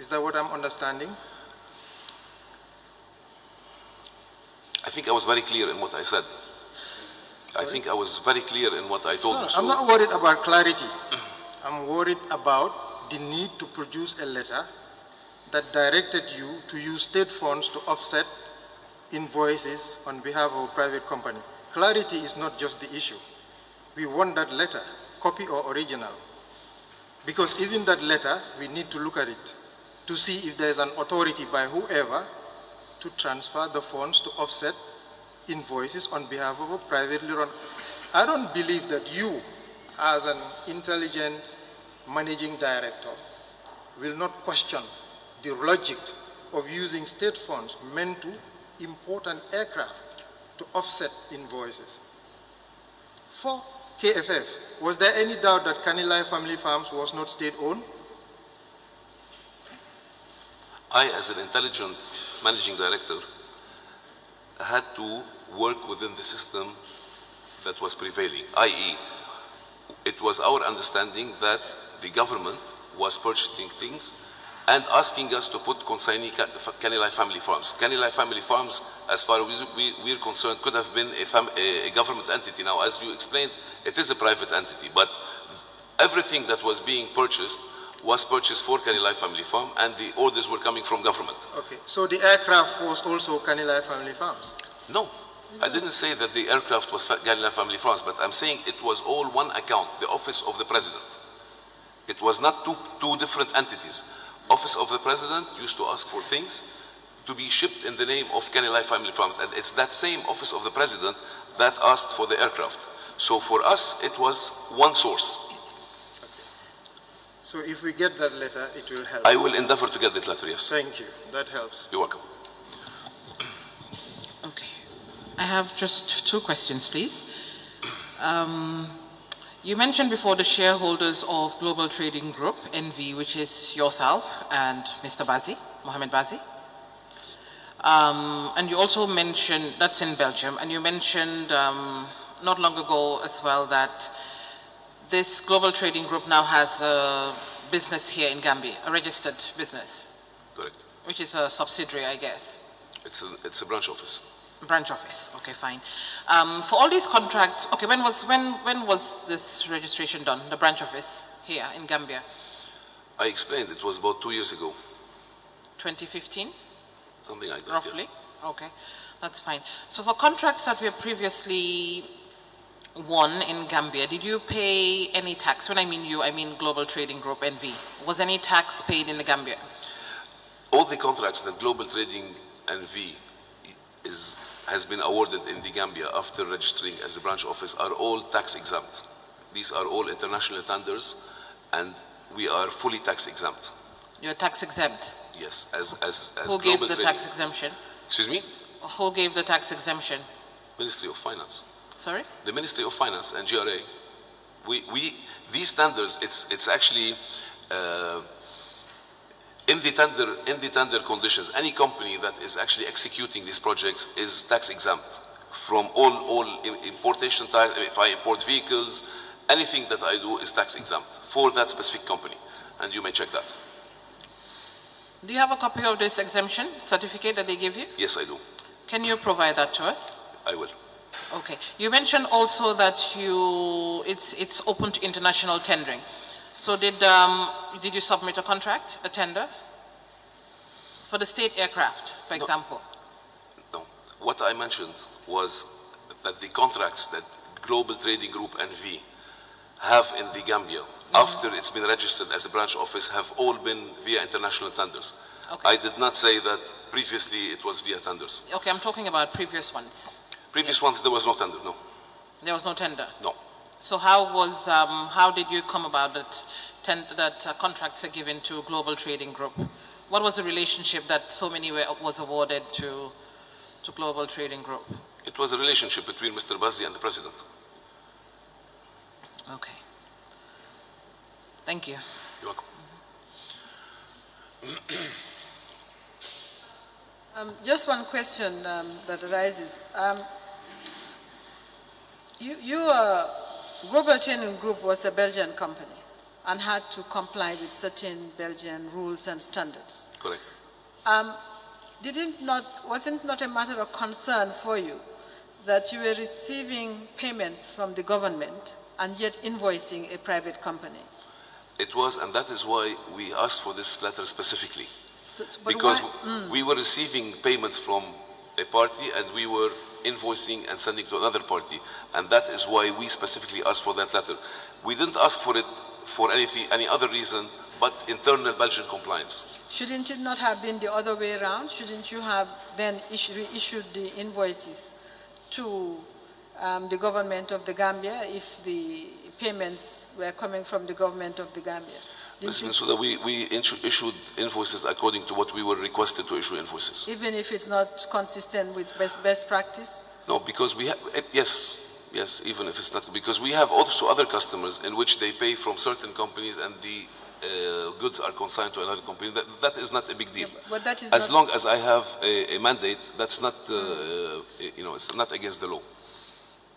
Is that what I'm understanding? I think I was very clear in what I said. Sorry? I think I was very clear in what I told you. I'm not worried about clarity. I'm worried about the need to produce a letter that directed you to use state funds to offset invoices on behalf of a private company. Clarity is not just the issue. We want that letter, copy or original. Because even that letter, we need to look at it to see if there is an authority by whoever to transfer the funds to offset invoices on behalf of a privately run. I don't believe that you, as an intelligent managing director, will not question the logic of using state funds meant to import an aircraft to offset invoices. For KFF, was there any doubt that Kanilai Family Farms was not state-owned? I, as an intelligent managing director, had to work within the system that was prevailing, i.e., it was our understanding that the government was purchasing things and asking us to put consignee Kanilai Family Farms. Kanilai Family Farms, as far as we're concerned, could have been a government entity. Now, as you explained, it is a private entity, but everything that was being purchased was purchased for Kanilai Family Farm, and the orders were coming from government. Okay, so the aircraft was also Kanilai Family Farms? No, I didn't say that the aircraft was Kanilai Family Farms, but I'm saying it was all one account, the Office of the President. It was not two different entities. Office of the President used to ask for things to be shipped in the name of Kanilai Family Farms, and it's that same Office of the President that asked for the aircraft. So for us, it was one source. So if we get that letter, it will help. I will endeavor to get that letter, yes. Thank you. That helps. You're welcome. Okay. I have just two questions, please. You mentioned before the shareholders of Global Trading Group, NV, which is yourself and Mr. Bazi, Mohamed Bazi. And you also mentioned, that's in Belgium, and you mentioned not long ago as well that this Global Trading Group now has a business here in Gambia, a registered business. Correct. Which is a subsidiary, I guess. It's a branch office. Branch office, okay, fine. For all these contracts, okay, when was this registration done, the branch office here in Gambia? I explained, it was about 2 years ago. 2015? Something like that, roughly? Yes. Okay, that's fine. So for contracts that were previously won in Gambia, did you pay any tax? When I mean you, I mean Global Trading Group, NV. Was any tax paid in the Gambia? All the contracts that Global Trading NV has been awarded in the Gambia after registering as a branch office are all tax exempt. These are all international tenders, and we are fully tax exempt. You're tax exempt? Yes, as Who gave the tax exemption? Excuse me? Who gave the tax exemption? Ministry of Finance. Sorry? The Ministry of Finance and GRA. These tenders, it's actually in the tender conditions. Any company that is actually executing these projects is tax exempt from all importation tax. If I import vehicles, anything that I do is tax exempt for that specific company, and you may check that. Do you have a copy of this exemption certificate that they give you? Yes, I do. Can you provide that to us? I will. Okay. You mentioned also that it's open to international tendering. So did you submit a contract, a tender, for the state aircraft, for example? No. What I mentioned was that the contracts that Global Trading Group NV have in the Gambia, after it's been registered as a branch office, have all been via international tenders. Okay. I did not say that previously it was via tenders. Okay, I'm talking about previous ones. Previous ones, there was no tender, no. There was no tender? No. So how did you come about that contracts are given to Global Trading Group? What was the relationship that so many was awarded to Global Trading Group? It was a relationship between Mr. Bazi and the President. Okay. Thank you. You're welcome. Just one question that arises. Global Trading Group was a Belgian company. and had to comply with certain Belgian rules and standards. Correct. Was it not a matter of concern for you that you were receiving payments from the government and yet invoicing a private company? It was, and that is why we asked for this letter specifically. But Because why- we were receiving payments from a party and we were invoicing and sending to another party. And that is why we specifically asked for that letter. We didn't ask for it for any other reason but internal Belgian compliance. Shouldn't it not have been the other way around? Shouldn't you have then reissued the invoices to the government of the Gambia if the payments were coming from the government of the Gambia? Listen, so that we issued invoices according to what we were requested to issue invoices. Even if it's not consistent with best practice? No, because we have, yes, even if it's not, because we have also other customers in which they pay from certain companies and the goods are consigned to another company. That is not a big deal. Yeah, but that is as not... long as I have a mandate, that's not, it's not against the law.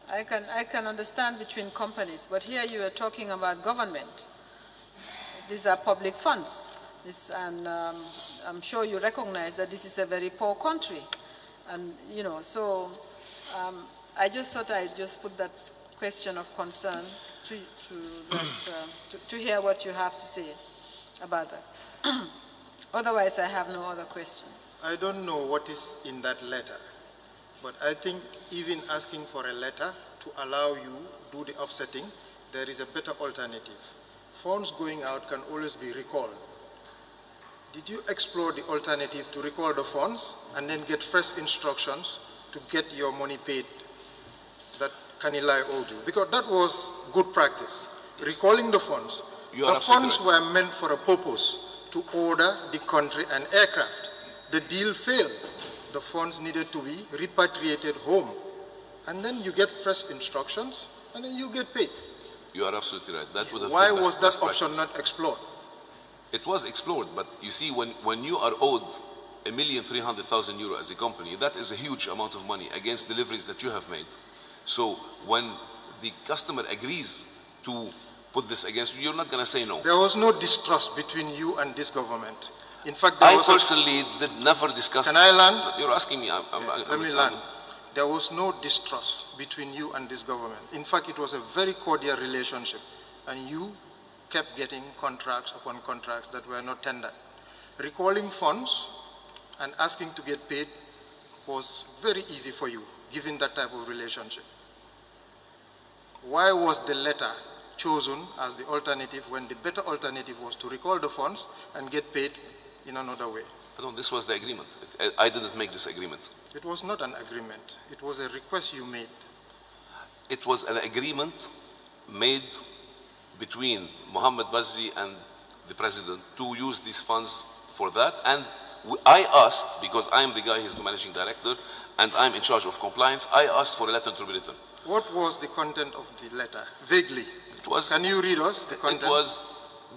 I can understand between companies, but here you are talking about government. These are public funds. And I'm sure you recognize that this is a very poor country. And, so I just thought I'd just put that question of concern to hear what you have to say about that. Otherwise, I have no other questions. I don't know what is in that letter, but I think even asking for a letter to allow you do the offsetting, there is a better alternative. Funds going out can always be recalled. Did you explore the alternative to recall the funds and then get fresh instructions to get your money paid that Kanilai owed you? Because that was good practice. Yes. Recalling the funds. The funds were meant for a purpose, to order the country an aircraft. The deal failed. The funds needed to be repatriated home. And then you get fresh instructions and then you get paid. You are absolutely right. That would have Why been was that option not explored? It was explored, but you see, when you are owed €1,300,000 as a company, that is a huge amount of money against deliveries that you have made. So when the customer agrees to put this against you, you're not going to say no. There was no distrust between you and this government. In fact, I personally did never discuss... Can I land? You're asking me. Let me land. There was no distrust between you and this government. In fact, it was a very cordial relationship. And you kept getting contracts upon contracts that were not tendered. Recalling funds and asking to get paid was very easy for you, given that type of relationship. Why was the letter chosen as the alternative when the better alternative was to recall the funds and get paid in another way? This was the agreement. I didn't make this agreement. It was not an agreement. It was a request you made. It was an agreement made between Mohammed Bazzi and the president to use these funds for that. And I asked, because I am the guy who's the managing director and I'm in charge of compliance, I asked for a letter to be written. What was the content of the letter? Vaguely. It was, can you read us the content? It was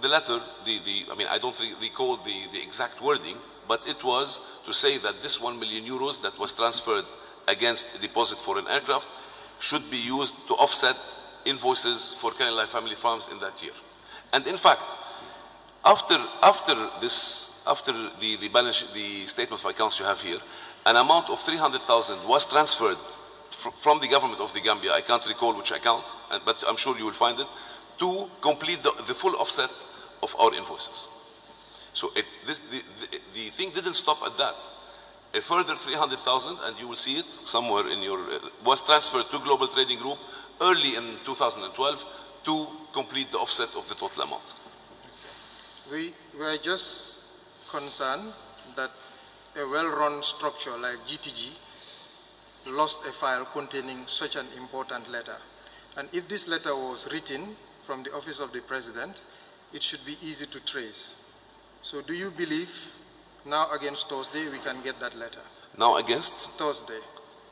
the letter, I don't recall the exact wording, but it was to say that this €1 million that was transferred against a deposit for an aircraft should be used to offset invoices for Kanilai family farms in that year. And in fact, after the statement of accounts you have here, an amount of 300,000 was transferred from the government of the Gambia, I can't recall which account, but I'm sure you will find it, to complete the full offset of our invoices. So the thing didn't stop at that. A further 300,000, and you will see it somewhere in your, was transferred to Global Trading Group early in 2012 to complete the offset of the total amount. We were just concerned that a well-run structure like GTG lost a file containing such an important letter. And if this letter was written from the office of the president, it should be easy to trace. So do you believe now against Thursday we can get that letter? Now against? Thursday.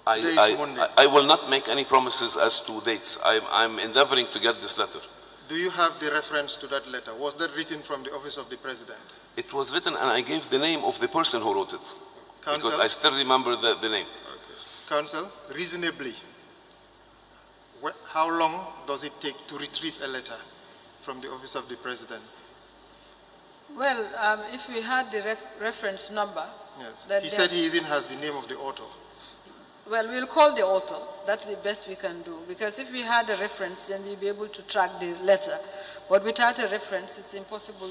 I will not make any promises as to dates. I'm endeavoring to get this letter. Do you have the reference to that letter? Was that written from the office of the president? It was written and I gave the name of the person who wrote it. Counsel? Because I still remember the name. Okay. Counsel, reasonably, how long does it take to retrieve a letter from the Office of the President? Well, if we had the reference number. Yes. He said he even has the name of the author. Well, we'll call the author. That's the best we can do. Because if we had a reference, then we'll be able to track the letter. But without a reference, it's impossible,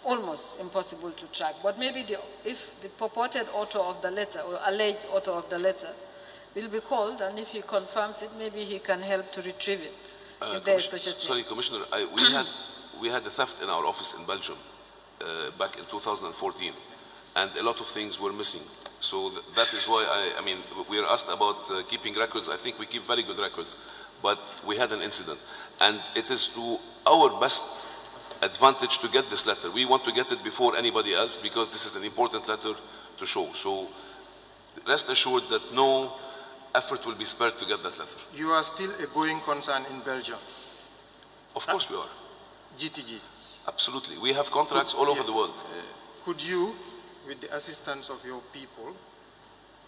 almost impossible to track. But maybe if the purported author of the letter or alleged author of the letter will be called, and if he confirms it, maybe he can help to retrieve it, if there is such a thing. Sorry, Commissioner, we had a theft in our office in Belgium back in 2014, and a lot of things were missing. So that is why I mean, we are asked about keeping records. I think we keep very good records, but we had an incident, and it is to our best advantage to get this letter. We want to get it before anybody else because this is an important letter to show. So rest assured that no effort will be spared to get that letter. You are still a going concern in Belgium? Of course we are. GTG? Absolutely. We have contracts all over the world. Could you, with the assistance of your people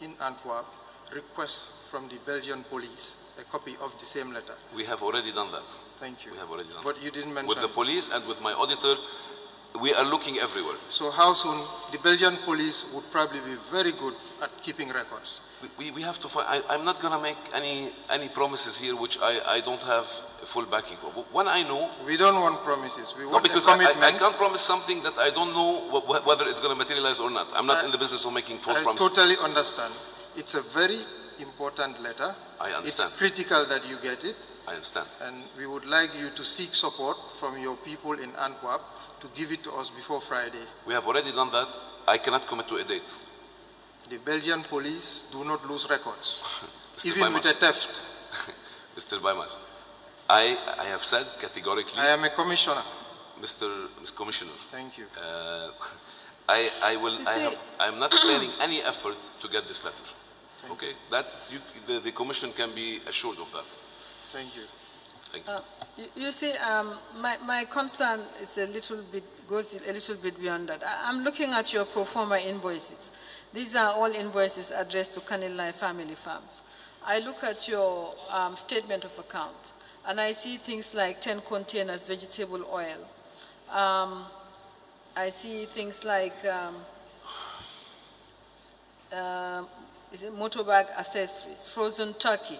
in Antwerp, request from the Belgian police a copy of the same letter? We have already done that. Thank you. We have already done but that. You didn't mention... With the police and with my auditor, we are looking everywhere. So how soon? The Belgian police would probably be very good at keeping records. We have to find... I'm not going to make any promises here which I don't have full backing for. When I know... We don't want promises. We want no, because a commitment. I can't promise something that I don't know whether it's going to materialize or not. I'm not in the business of making false promises. I totally understand. It's a very important letter. I understand. It's critical that you get it. I understand. And we would like you to seek support from your people in Antwerp to give it to us before Friday. We have already done that. I cannot commit to a date. The Belgian police do not lose records, even Baimas. with a theft. Mr. Baimas, I have said categorically... I am a commissioner. Mr. Commissioner. Thank you. I'm not sparing any effort to get this letter. Okay? That the Commission can be assured of that. Thank you. Thank you. You see, my concern is goes a little bit beyond that. I'm looking at your pro forma invoices. These are all invoices addressed to Kanilai Family Farms. I look at your statement of account, and I see things like 10 containers vegetable oil. I see things like motorbag accessories, frozen turkey.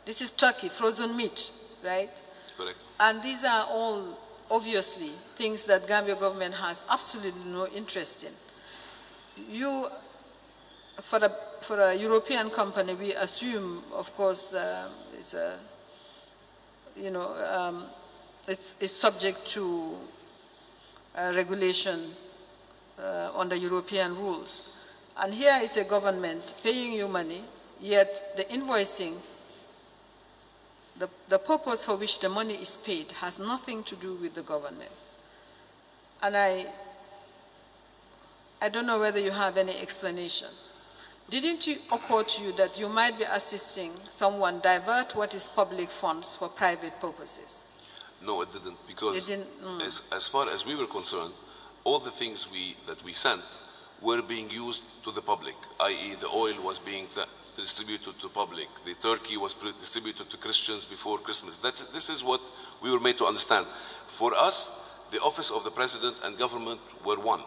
This is turkey, frozen meat, right? Correct. And these are all obviously things that Gambia government has absolutely no interest in. You, for a European company, we assume, of course, it's subject to regulation under European rules. And here is a government paying you money, yet the invoicing, the purpose for which the money is paid has nothing to do with the government. And I don't know whether you have any explanation. Didn't it occur to you that you might be assisting someone divert what is public funds for private purposes? No, it didn't, because as far as we were concerned, all the things that we sent were being used to the public, i.e. the oil was being distributed to public, the turkey was distributed to Christians before Christmas. This is what we were made to understand. For us, the office of the President and government were one.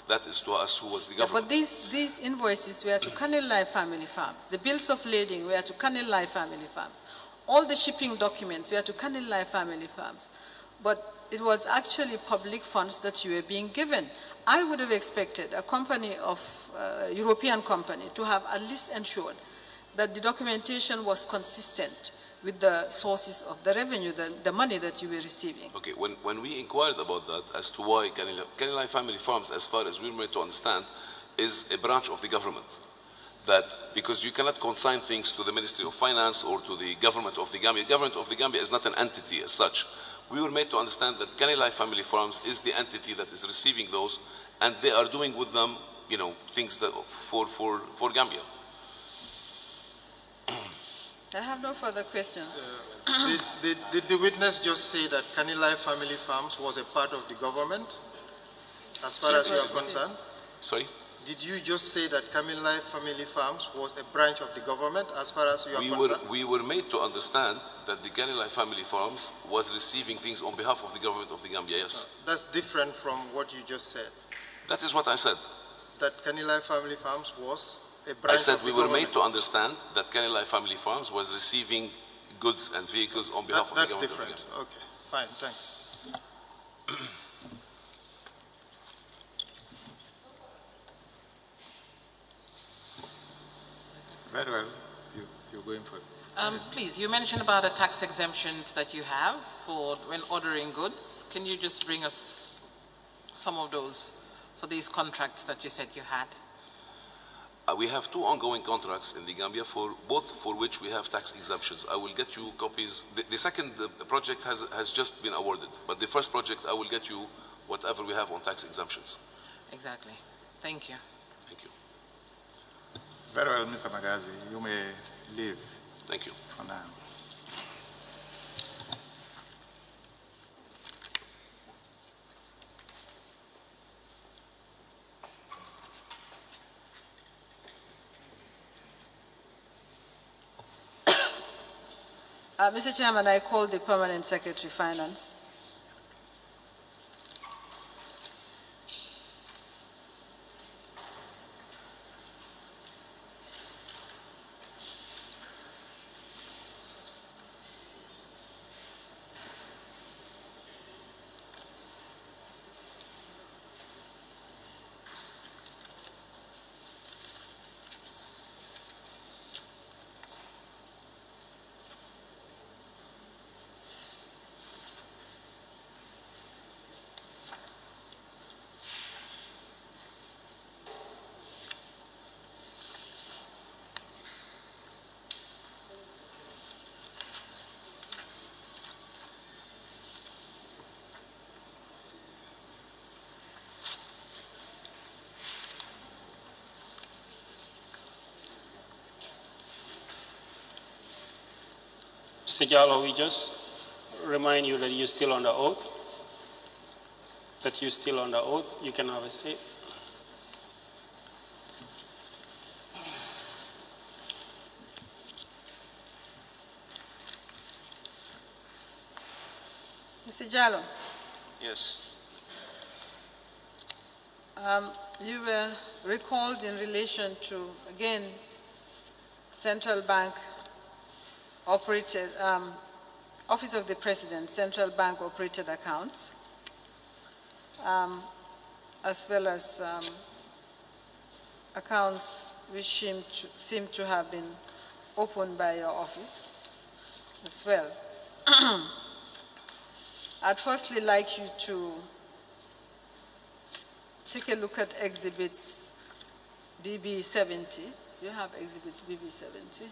That is to us who was the government. But these invoices were to Kanilai Family Farms. The bills of lading were to Kanilai Family Farms. All the shipping documents were to Kanilai Family Farms. But it was actually public funds that you were being given. I would have expected a company of European company to have at least ensured that the documentation was consistent with the sources of the revenue, the money that you were receiving. Okay, when we inquired about that as to why Kanilai Family Farms, as far as we were made to understand, is a branch of the government. That because you cannot consign things to the Ministry of Finance or to the government of the Gambia. The government of the Gambia is not an entity as such. We were made to understand that Kanilai Family Farms is the entity that is receiving those, and they are doing with them, things that for Gambia. I have no further questions. Did the witness just say that Kanilai Family Farms was a part of the government, as far as you are concerned? Sorry? did you just say that Camille Life Family Farms was a branch of the government as far as you are concerned? We were made to understand that the Camille Life Family Farms was receiving things on behalf of the government of the Gambia, yes. That's different from what you just said. That is what I said. That Camille Life Family Farms was a branch I said of the we were government. made to understand that Camille Life Family Farms was receiving goods and vehicles on behalf of the government. That's different. Okay, fine, thanks. Very well. You're going for it. Please, you mentioned about the tax exemptions that you have for when ordering goods. Can you just bring us some of those for these contracts that you said you had? We have 2 ongoing contracts in the Gambia, both for which we have tax exemptions. I will get you copies. The second project has just been awarded, but the first project I will get you whatever we have on tax exemptions. Exactly. Thank you. Thank you. Very well, Mr. Magazi. You may leave Thank you. for now. Mr. Chairman, I call the Permanent Secretary Finance. Mr. Jallo, we just remind you that you're still under oath. You can have a seat. Mr. Jallo, Yes. you were recalled in relation to, again, Central Bank operated, Office of the President, Central Bank operated accounts, as well as accounts which seem to have been opened by your office as well. I'd firstly like you to take a look at exhibits BB70. You have exhibits BB70.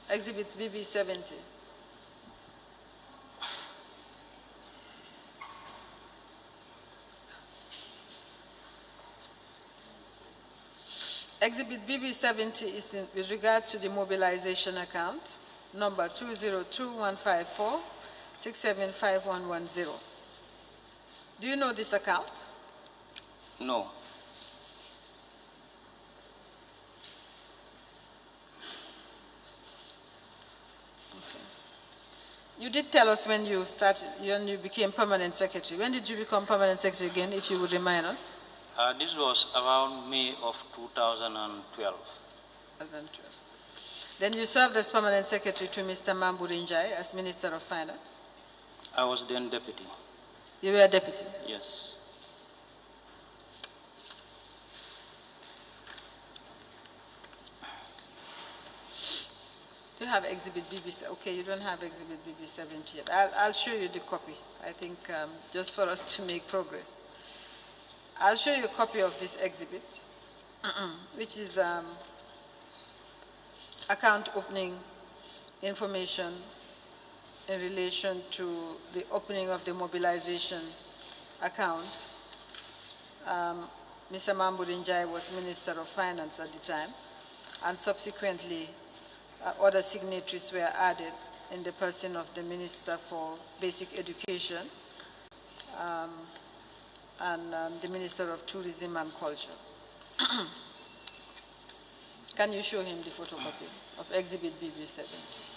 Exhibits BB70. Exhibit BB70 is with regard to the mobilization account, number 202-154-675110. Do you know this account? No. You did tell us when you became permanent secretary. When did you become permanent secretary again, if you would remind us? This was around May of 2012. 2012. Then you served as permanent secretary to Mr. Mamburin Njai as Minister of Finance? I was then deputy. You were deputy? Yes. You have exhibit BB, okay, you don't have exhibit BB70 yet. I'll show you the copy, I think, just for us to make progress. I'll show you a copy of this exhibit, which is account opening information in relation to the opening of the mobilization account. Mr. Mamburin Njai was Minister of Finance at the time, and subsequently other signatories were added in the person of the Minister for Basic Education and the Minister of Tourism and Culture. Can you show him the photocopy of Exhibit BB70?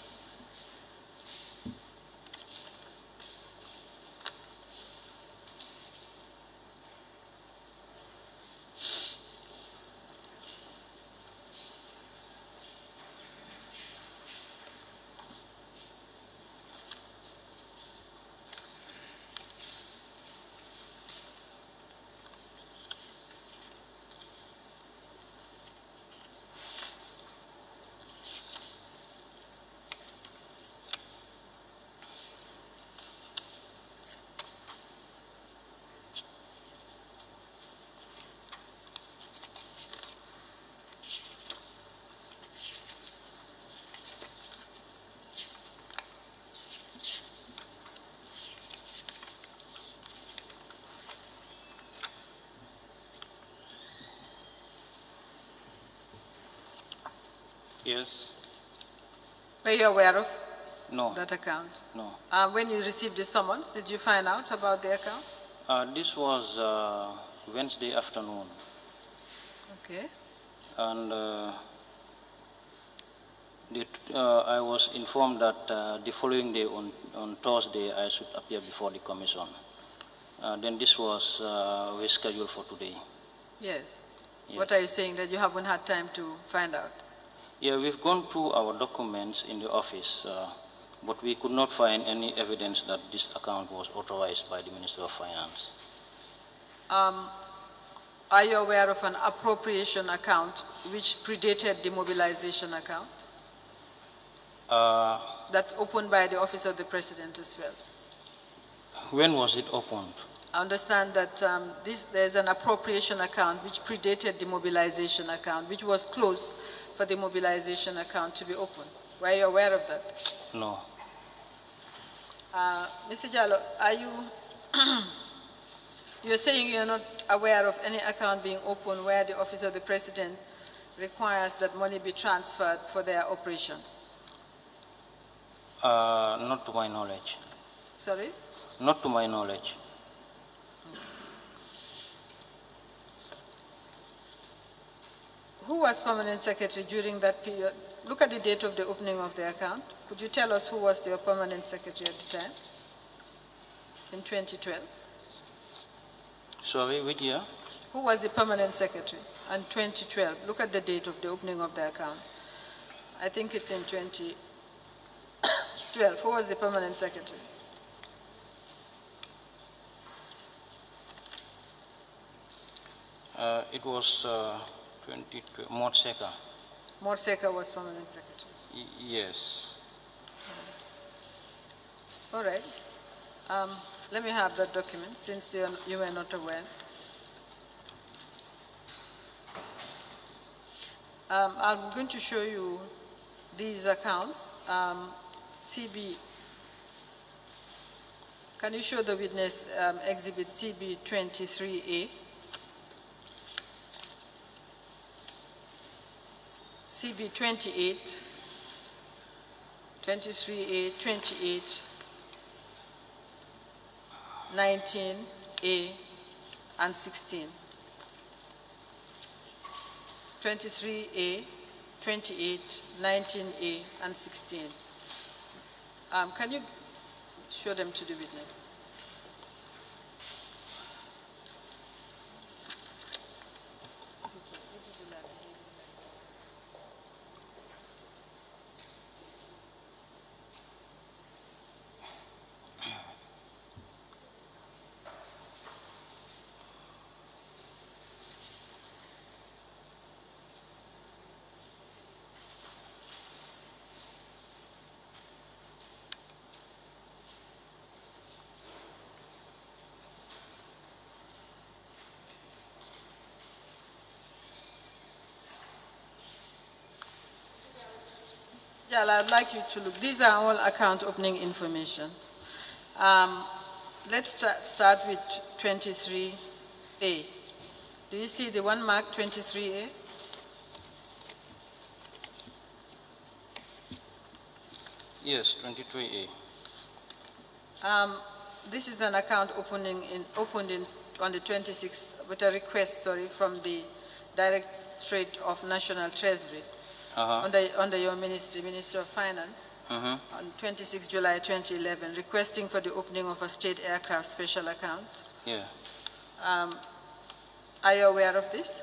Yes. Were you aware of No. that account? No. When you received the summons, did you find out about the account? This was Wednesday afternoon, Okay. and I was informed that the following day, on Thursday, I should appear before the commission. Then this was rescheduled for today. Yes. Yes. What are you saying, that you haven't had time to find out? Yeah, we've gone through our documents in the office, but we could not find any evidence that this account was authorized by the Minister of Finance. Are you aware of an appropriation account which predated the mobilization account? That's opened by the Office of the President as well. When was it opened? I understand that there's an appropriation account which predated the mobilization account, which was closed for the mobilization account to be opened. Were you aware of that? No. Mr. Jallo, are you, you're saying you're not aware of any account being opened where the Office of the President requires that money be transferred for their operations? Not to my knowledge. Sorry? Not to my knowledge. Who was permanent secretary during that period? Look at the date of the opening of the account. Could you tell us who was your permanent secretary at the time? In 2012? Sorry, which year? Who was the permanent secretary in 2012? Look at the date of the opening of the account. I think it's in 2012. Who was the permanent secretary? It was 2012, Motseka. Motseka was permanent secretary. Yes. All right. Let me have that document since you were not aware. I'm going to show you these accounts. CB, can you show the witness exhibit CB 23A? CB 28, 23A, 28, 19A, and 16. 23A, 28, 19A, and 16. Can you show them to the witness? Yeah, I'd like you to look. These are all account opening information. Let's start with 23A. Do you see the one marked 23A? Yes, 23A. This is an account opened on the 26th with a request, sorry, from the Directorate of National Treasury under your ministry, Ministry of Finance, on 26 July 2011, requesting for the opening of a state aircraft special account. Yeah. Are you aware of this?